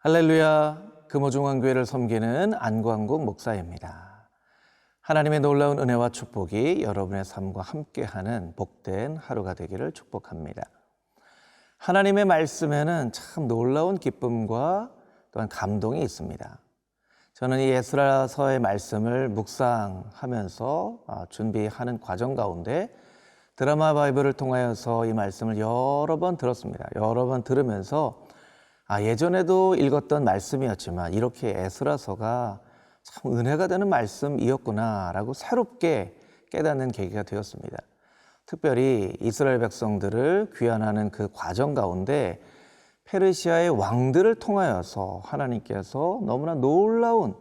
할렐루야, 금호중앙교회를 섬기는 안광국 목사입니다. 하나님의 놀라운 은혜와 축복이 여러분의 삶과 함께하는 복된 하루가 되기를 축복합니다. 하나님의 말씀에는 참 놀라운 기쁨과 또한 감동이 있습니다. 저는 이 에스라서의 말씀을 묵상하면서 준비하는 과정 가운데 드라마 바이블을 통하여서 이 말씀을 여러 번 들었습니다. 여러 번 들으면서 예전에도 읽었던 말씀이었지만 이렇게 에스라서가 참 은혜가 되는 말씀이었구나라고 새롭게 깨닫는 계기가 되었습니다. 특별히 이스라엘 백성들을 귀환하는 그 과정 가운데 페르시아의 왕들을 통하여서 하나님께서 너무나 놀라운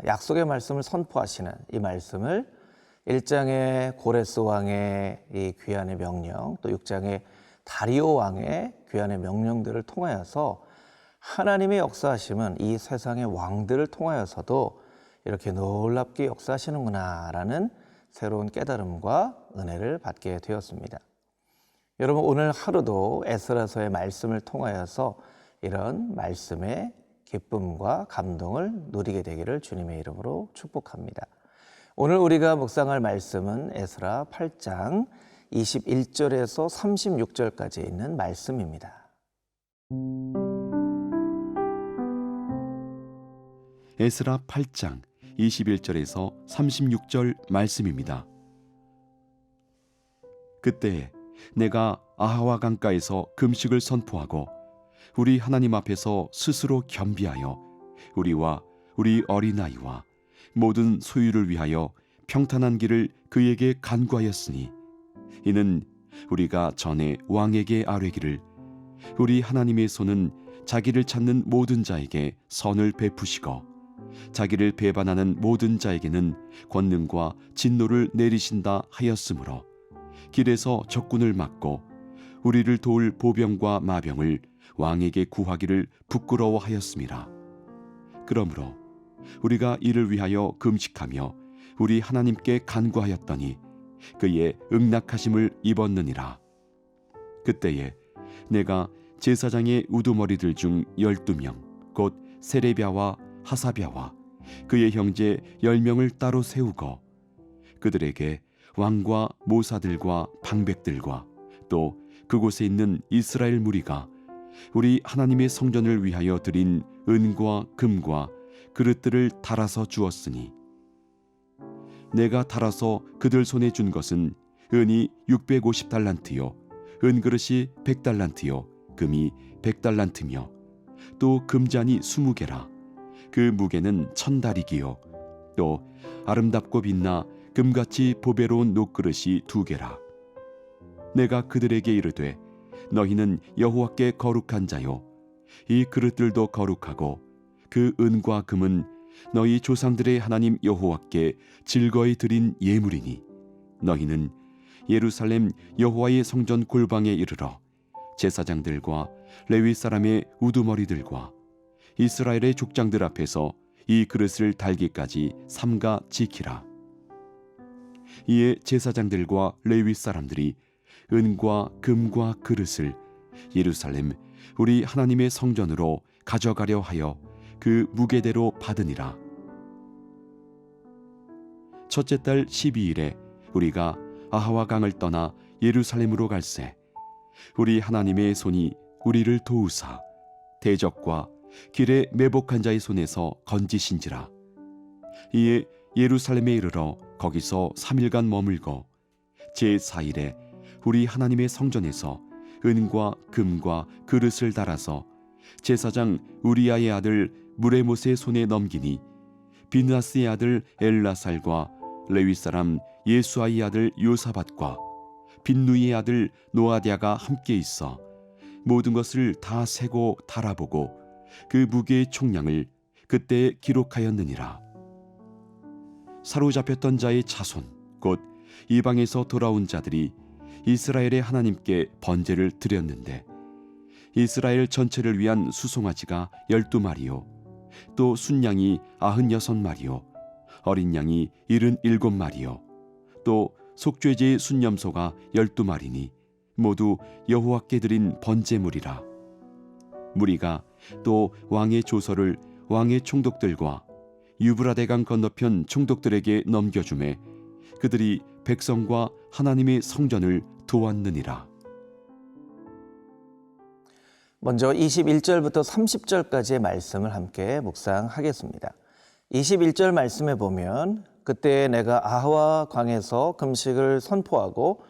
약속의 말씀을 선포하시는 이 말씀을 1장의 고레스 왕의 이 귀환의 명령, 또 6장의 다리오 왕의 귀환의 명령들을 통하여서 하나님의 역사하심은 이 세상의 왕들을 통하여서도 이렇게 놀랍게 역사하시는구나라는 새로운 깨달음과 은혜를 받게 되었습니다. 여러분, 오늘 하루도 에스라서의 말씀을 통하여서 이런 말씀의 기쁨과 감동을 누리게 되기를 주님의 이름으로 축복합니다. 오늘 우리가 묵상할 말씀은 에스라 8장 21절에서 36절까지 있는 말씀입니다. 에스라 8장 21절에서 36절 말씀입니다. 그때 내가 아하와 강가에서 금식을 선포하고 우리 하나님 앞에서 스스로 겸비하여 우리와 우리 어린아이와 모든 소유를 위하여 평탄한 길을 그에게 간구하였으니 이는 우리가 전에 왕에게 아뢰기를 우리 하나님의 손은 자기를 찾는 모든 자에게 선을 베푸시고 자기를 배반하는 모든 자에게는 권능과 진노를 내리신다 하였으므로 길에서 적군을 막고 우리를 도울 보병과 마병을 왕에게 구하기를 부끄러워하였음이라. 그러므로 우리가 이를 위하여 금식하며 우리 하나님께 간구하였더니 그의 응낙하심을 입었느니라. 그때에 내가 제사장의 우두머리들 중 12명 곧 세레비아와 하사비아와 그의 형제 10명을 따로 세우고 그들에게 왕과 모사들과 방백들과 또 그곳에 있는 이스라엘 무리가 우리 하나님의 성전을 위하여 드린 은과 금과 그릇들을 달아서 주었으니 내가 달아서 그들 손에 준 것은 은이 650달란트요 은그릇이 100달란트요 금이 100달란트며 또 금잔이 20개라. 그 무게는 1000다리기요 또 아름답고 빛나 금같이 보배로운 녹그릇이 2개라. 내가 그들에게 이르되 너희는 여호와께 거룩한 자요 이 그릇들도 거룩하고 그 은과 금은 너희 조상들의 하나님 여호와께 즐거이 드린 예물이니 너희는 예루살렘 여호와의 성전 골방에 이르러 제사장들과 레위 사람의 우두머리들과 이스라엘의 족장들 앞에서 이 그릇을 달기까지 삼가 지키라. 이에 제사장들과 레위 사람들이 은과 금과 그릇을 예루살렘 우리 하나님의 성전으로 가져가려 하여 그 무게대로 받으니라. 첫째 달 12일에 우리가 아하와 강을 떠나 예루살렘으로 갈새 우리 하나님의 손이 우리를 도우사 대적과 길에 매복한 자의 손에서 건지신지라. 이에 예루살렘에 이르러 거기서 3일간 머물고 제4일에 우리 하나님의 성전에서 은과 금과 그릇을 달아서 제사장 우리아의 아들 무레못의 손에 넘기니 비느하스의 아들 엘라살과 레위 사람 예수아의 아들 요사밧과 빈누이의 아들 노아디아가 함께 있어 모든 것을 다 세고 달아보고 그 무게의 총량을 그때 기록하였느니라. 사로잡혔던 자의 자손 곧 이방에서 돌아온 자들이 이스라엘의 하나님께 번제를 드렸는데 이스라엘 전체를 위한 수송아지가 12마리요 또 순양이 96마리요 어린 양이 77마리요 또 속죄제의 순염소가 12마리니 모두 여호와께 드린 번제물이라. 무리가 또 왕의 조서를 왕의 총독들과 유브라데강 건너편 총독들에게 넘겨주매 그들이 백성과 하나님의 성전을 도왔느니라. 먼저 21절부터 30절까지의 말씀을 함께 묵상하겠습니다. 21절 말씀에 보면 그때 내가 아하와 광에서 금식을 선포하고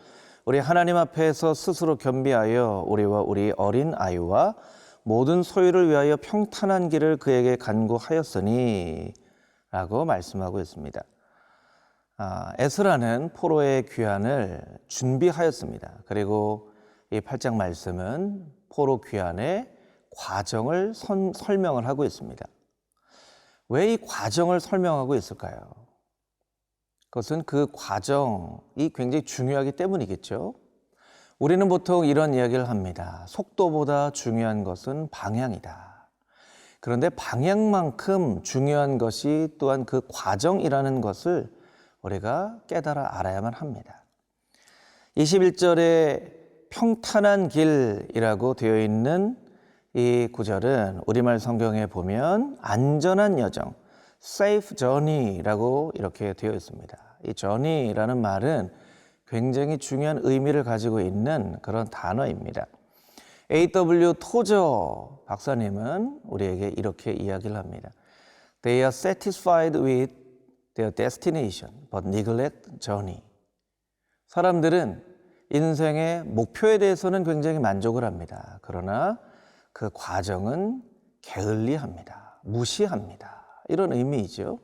우리 하나님 앞에서 스스로 겸비하여 우리와 우리 어린 아이와 모든 소유를 위하여 평탄한 길을 그에게 간구하였으니 라고 말씀하고 있습니다. 에스라는 포로의 귀환을 준비하였습니다. 그리고 이 8장 말씀은 포로 귀환의 과정을 설명을 하고 있습니다. 왜 이 과정을 설명하고 있을까요? 그것은 그 과정이 굉장히 중요하기 때문이겠죠. 우리는 보통 이런 이야기를 합니다. 속도보다 중요한 것은 방향이다. 그런데 방향만큼 중요한 것이 또한 그 과정이라는 것을 우리가 깨달아 알아야만 합니다. 21절에 평탄한 길이라고 되어 있는 이 구절은 우리말 성경에 보면 안전한 여정, safe journey라고 이렇게 되어 있습니다. 이 journey라는 말은 굉장히 중요한 의미를 가지고 있는 그런 단어입니다. A.W. 토저 박사님은 우리에게 이렇게 이야기를 합니다. They are satisfied with their destination, but neglect journey. 사람들은 인생의 목표에 대해서는 굉장히 만족을 합니다. 그러나 그 과정은 게을리합니다. 무시합니다. 이런 의미이죠.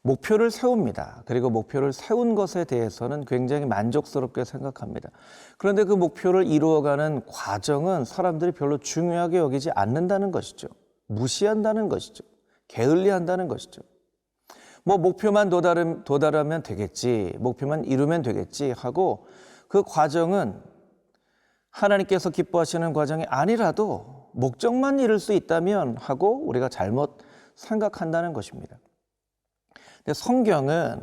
목표를 세웁니다. 그리고 목표를 세운 것에 대해서는 굉장히 만족스럽게 생각합니다. 그런데 그 목표를 이루어가는 과정은 사람들이 별로 중요하게 여기지 않는다는 것이죠. 무시한다는 것이죠. 게을리한다는 것이죠. 목표만 도달하면 되겠지, 목표만 이루면 되겠지 하고 그 과정은 하나님께서 기뻐하시는 과정이 아니라도 목적만 이룰 수 있다면 하고 우리가 잘못 생각한다는 것입니다. 근데 성경은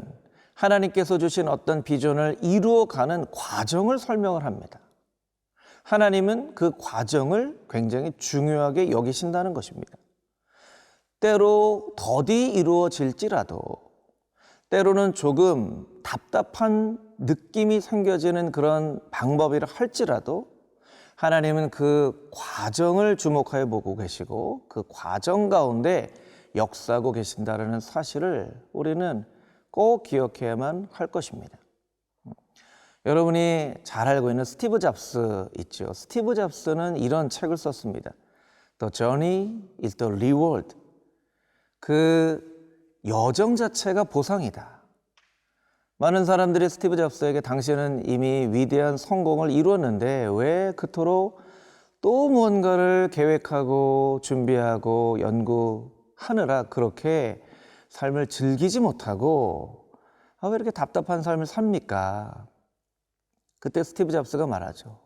하나님께서 주신 어떤 비전을 이루어가는 과정을 설명을 합니다. 하나님은 그 과정을 굉장히 중요하게 여기신다는 것입니다. 때로 더디 이루어질지라도 때로는 조금 답답한 느낌이 생겨지는 그런 방법이라 할지라도 하나님은 그 과정을 주목하여 보고 계시고 그 과정 가운데 역사하고 계신다는 사실을 우리는 꼭 기억해야만 할 것입니다. 여러분이 잘 알고 있는 스티브 잡스 있죠. 스티브 잡스는 이런 책을 썼습니다. The journey is the reward. 그 여정 자체가 보상이다. 많은 사람들이 스티브 잡스에게 당신은 이미 위대한 성공을 이루었는데 왜 그토록 또 무언가를 계획하고 준비하고 연구하느라 그렇게 삶을 즐기지 못하고 왜 이렇게 답답한 삶을 삽니까? 그때 스티브 잡스가 말하죠.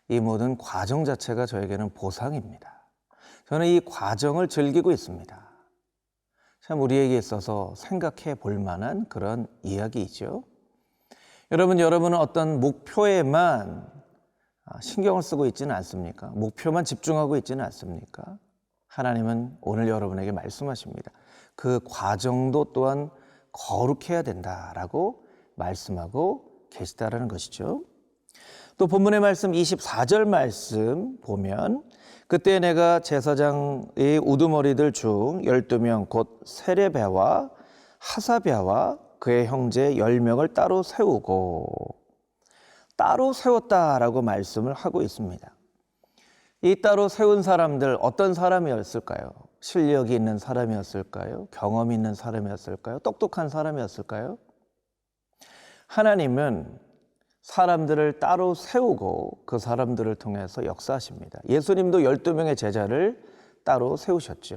이 모든 과정 자체가 저에게는 보상입니다. 저는 이 과정을 즐기고 있습니다. 참 우리에게 있어서 생각해 볼 만한 그런 이야기이죠. 여러분은 어떤 목표에만 신경을 쓰고 있지는 않습니까? 목표만 집중하고 있지는 않습니까? 하나님은 오늘 여러분에게 말씀하십니다. 그 과정도 또한 거룩해야 된다라고 말씀하고 계시다라는 것이죠. 또 본문의 말씀 24절 말씀 보면 그때 내가 제사장의 우두머리들 중 12명 곧 세레베와 하사랴와 그의 형제 10명을 따로 세우고 따로 세웠다라고 말씀을 하고 있습니다. 이 따로 세운 사람들 어떤 사람이었을까요? 실력이 있는 사람이었을까요? 경험이 있는 사람이었을까요? 똑똑한 사람이었을까요? 하나님은 사람들을 따로 세우고 그 사람들을 통해서 역사하십니다. 예수님도 12명의 제자를 따로 세우셨죠.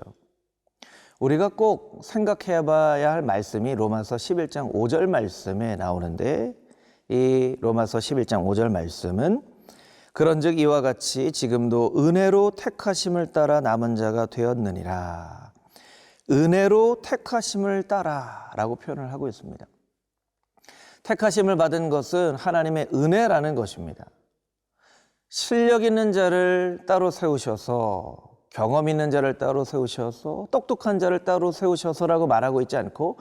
우리가 꼭 생각해 봐야 할 말씀이 로마서 11장 5절 말씀에 나오는데 이 로마서 11장 5절 말씀은 그런즉 이와 같이 지금도 은혜로 택하심을 따라 남은 자가 되었느니라. 은혜로 택하심을 따라라고 표현을 하고 있습니다. 택하심을 받은 것은 하나님의 은혜라는 것입니다. 실력 있는 자를 따로 세우셔서 경험 있는 자를 따로 세우셔서 똑똑한 자를 따로 세우셔서라고 말하고 있지 않고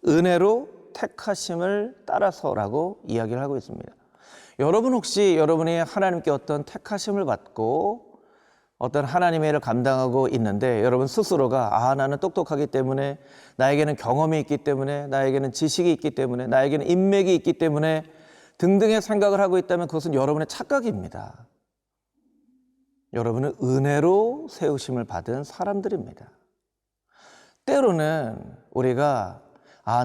은혜로 택하심을 따라서라고 이야기를 하고 있습니다. 여러분 혹시 여러분이 하나님께 어떤 택하심을 받고 어떤 하나님의 일을 감당하고 있는데 여러분 스스로가 나는 똑똑하기 때문에 나에게는 경험이 있기 때문에 나에게는 지식이 있기 때문에 나에게는 인맥이 있기 때문에 등등의 생각을 하고 있다면 그것은 여러분의 착각입니다. 여러분은 은혜로 세우심을 받은 사람들입니다. 때로는 우리가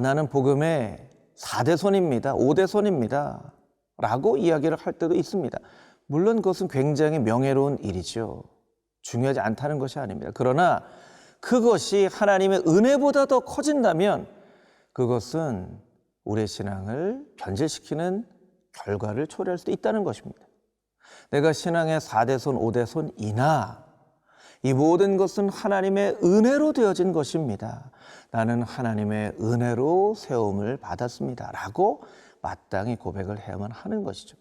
나는 복음의 4대손입니다. 5대손입니다. 라고 이야기를 할 때도 있습니다. 물론 그것은 굉장히 명예로운 일이죠. 중요하지 않다는 것이 아닙니다. 그러나 그것이 하나님의 은혜보다 더 커진다면 그것은 우리의 신앙을 변질시키는 결과를 초래할 수도 있다는 것입니다. 내가 신앙의 4대손, 5대손이나 이 모든 것은 하나님의 은혜로 되어진 것입니다. 나는 하나님의 은혜로 세움을 받았습니다. 라고 마땅히 고백을 해야만 하는 것이죠.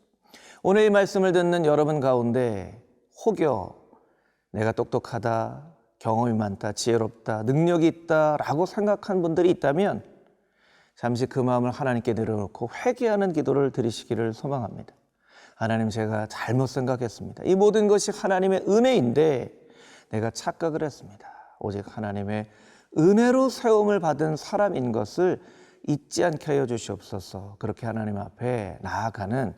오늘 이 말씀을 듣는 여러분 가운데 혹여 내가 똑똑하다, 경험이 많다, 지혜롭다, 능력이 있다 라고 생각한 분들이 있다면 잠시 그 마음을 하나님께 내려놓고 회개하는 기도를 드리시기를 소망합니다. 하나님, 제가 잘못 생각했습니다. 이 모든 것이 하나님의 은혜인데 내가 착각을 했습니다. 오직 하나님의 은혜로 세움을 받은 사람인 것을 잊지 않게 하여 주시옵소서. 그렇게 하나님 앞에 나아가는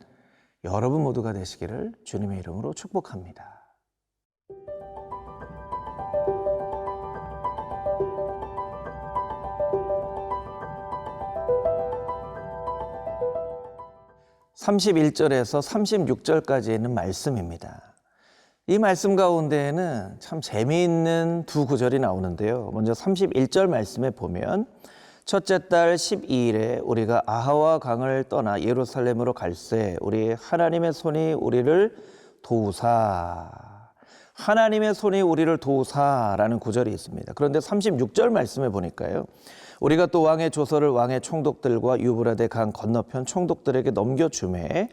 여러분 모두가 되시기를 주님의 이름으로 축복합니다. (31절에서) (36절까지) 있는 말씀입니다. 이 말씀 가운데에는 참 재미있는 두 구절이 나오는데요. 먼저 31절 말씀에 보면 첫째 달 12일에 우리가 아하와 강을 떠나 예루살렘으로 갈새 우리 하나님의 손이 우리를 도우사. 하나님의 손이 우리를 도우사라는 구절이 있습니다. 그런데 36절 말씀에 보니까요. 우리가 또 왕의 조서를 왕의 총독들과 유브라데 강 건너편 총독들에게 넘겨주매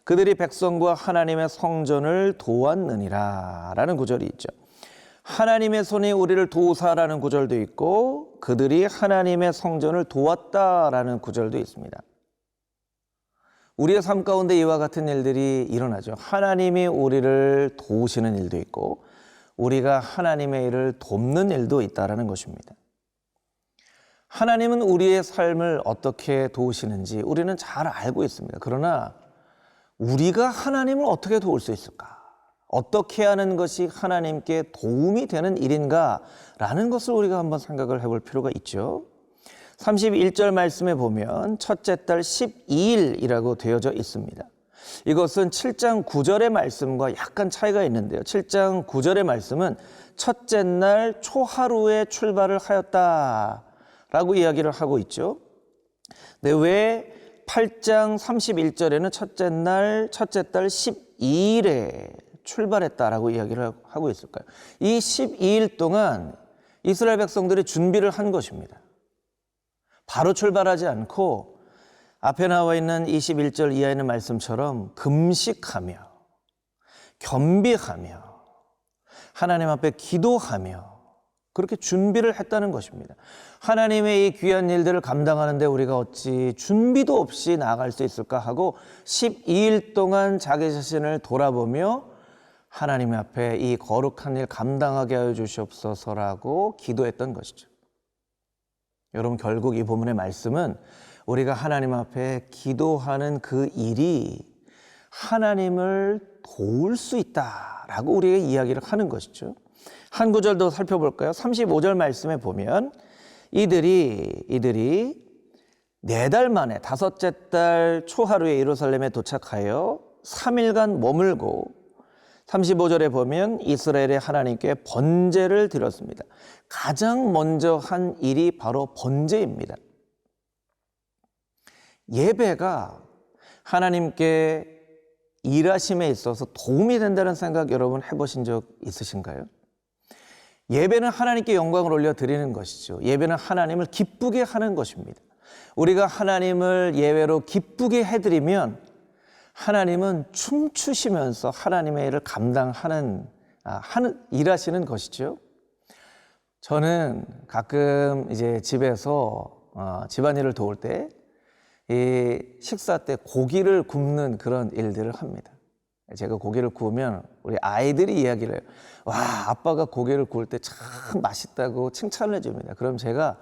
그들이 백성과 하나님의 성전을 도왔느니라 라는 구절이 있죠. 하나님의 손이 우리를 도우사라는 구절도 있고 그들이 하나님의 성전을 도왔다라는 구절도 있습니다. 우리의 삶 가운데 이와 같은 일들이 일어나죠. 하나님이 우리를 도우시는 일도 있고 우리가 하나님의 일을 돕는 일도 있다라는 것입니다. 하나님은 우리의 삶을 어떻게 도우시는지 우리는 잘 알고 있습니다. 그러나 우리가 하나님을 어떻게 도울 수 있을까? 어떻게 하는 것이 하나님께 도움이 되는 일인가? 라는 것을 우리가 한번 생각을 해볼 필요가 있죠. 31절 말씀에 보면 첫째 달 12일이라고 되어져 있습니다. 이것은 7장 9절의 말씀과 약간 차이가 있는데요. 7장 9절의 말씀은 첫째 날 초하루에 출발을 하였다라고 이야기를 하고 있죠. 근데 왜 8장 31절에는 첫째 달 12일에 출발했다라고 이야기를 하고 있을까요? 이 12일 동안 이스라엘 백성들이 준비를 한 것입니다. 바로 출발하지 않고 앞에 나와 있는 21절 이하에 있는 말씀처럼 금식하며 겸비하며 하나님 앞에 기도하며 그렇게 준비를 했다는 것입니다. 하나님의 이 귀한 일들을 감당하는데 우리가 어찌 준비도 없이 나아갈 수 있을까 하고 12일 동안 자기 자신을 돌아보며 하나님 앞에 이 거룩한 일 감당하게 하여 주시옵소서라고 기도했던 것이죠. 여러분, 결국 이 본문의 말씀은 우리가 하나님 앞에 기도하는 그 일이 하나님을 도울 수 있다라고 우리에게 이야기를 하는 것이죠. 한 구절 더 살펴볼까요? 35절 말씀에 보면 이들이 4달 만에 다섯째 달 초하루에 예루살렘에 도착하여 3일간 머물고 35절에 보면 이스라엘의 하나님께 번제를 드렸습니다. 가장 먼저 한 일이 바로 번제입니다. 예배가 하나님께 일하심에 있어서 도움이 된다는 생각 여러분 해보신 적 있으신가요? 예배는 하나님께 영광을 올려드리는 것이죠. 예배는 하나님을 기쁘게 하는 것입니다. 우리가 하나님을 예배로 기쁘게 해드리면 하나님은 춤추시면서 하나님의 일을 감당하는 일하시는 것이죠. 저는 가끔 이제 집에서 집안일을 도울 때 이 식사 때 고기를 굽는 그런 일들을 합니다. 제가 고기를 구우면 우리 아이들이 이야기를 해요. 와, 아빠가 고기를 구울 때 참 맛있다고 칭찬을 해줍니다. 그럼 제가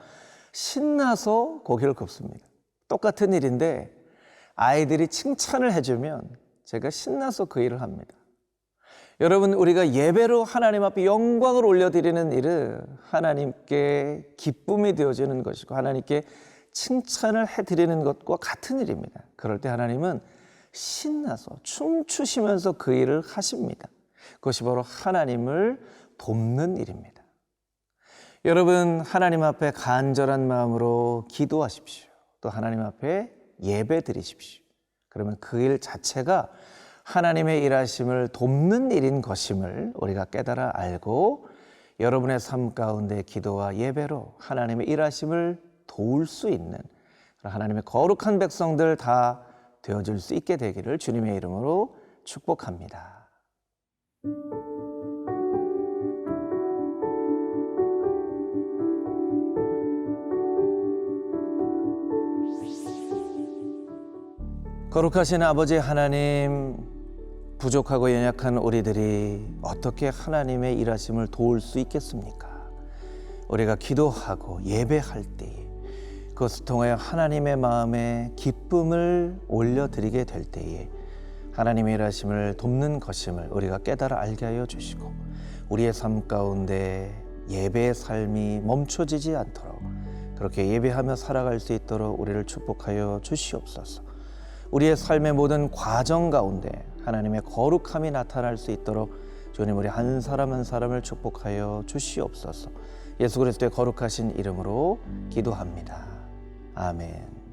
신나서 고기를 굽습니다. 똑같은 일인데 아이들이 칭찬을 해주면 제가 신나서 그 일을 합니다. 여러분, 우리가 예배로 하나님 앞에 영광을 올려드리는 일은 하나님께 기쁨이 되어지는 것이고 하나님께 칭찬을 해드리는 것과 같은 일입니다. 그럴 때 하나님은 신나서 춤추시면서 그 일을 하십니다. 그것이 바로 하나님을 돕는 일입니다. 여러분, 하나님 앞에 간절한 마음으로 기도하십시오. 또 하나님 앞에 예배 드리십시오. 그러면 그 일 자체가 하나님의 일하심을 돕는 일인 것임을 우리가 깨달아 알고 여러분의 삶 가운데 기도와 예배로 하나님의 일하심을 도울 수 있는 하나님의 거룩한 백성들 다 되어줄 수 있게 되기를 주님의 이름으로 축복합니다. 거룩하신 아버지 하나님, 부족하고 연약한 우리들이 어떻게 하나님의 일하심을 도울 수 있겠습니까? 우리가 기도하고 예배할 때에 그것을 통하여 하나님의 마음에 기쁨을 올려드리게 될 때에 하나님의 일하심을 돕는 것임을 우리가 깨달아 알게 하여 주시고 우리의 삶 가운데 예배의 삶이 멈춰지지 않도록 그렇게 예배하며 살아갈 수 있도록 우리를 축복하여 주시옵소서. 우리의 삶의 모든 과정 가운데 하나님의 거룩함이 나타날 수 있도록 주님, 우리 한 사람 한 사람을 축복하여 주시옵소서. 예수 그리스도의 거룩하신 이름으로 기도합니다. 아멘.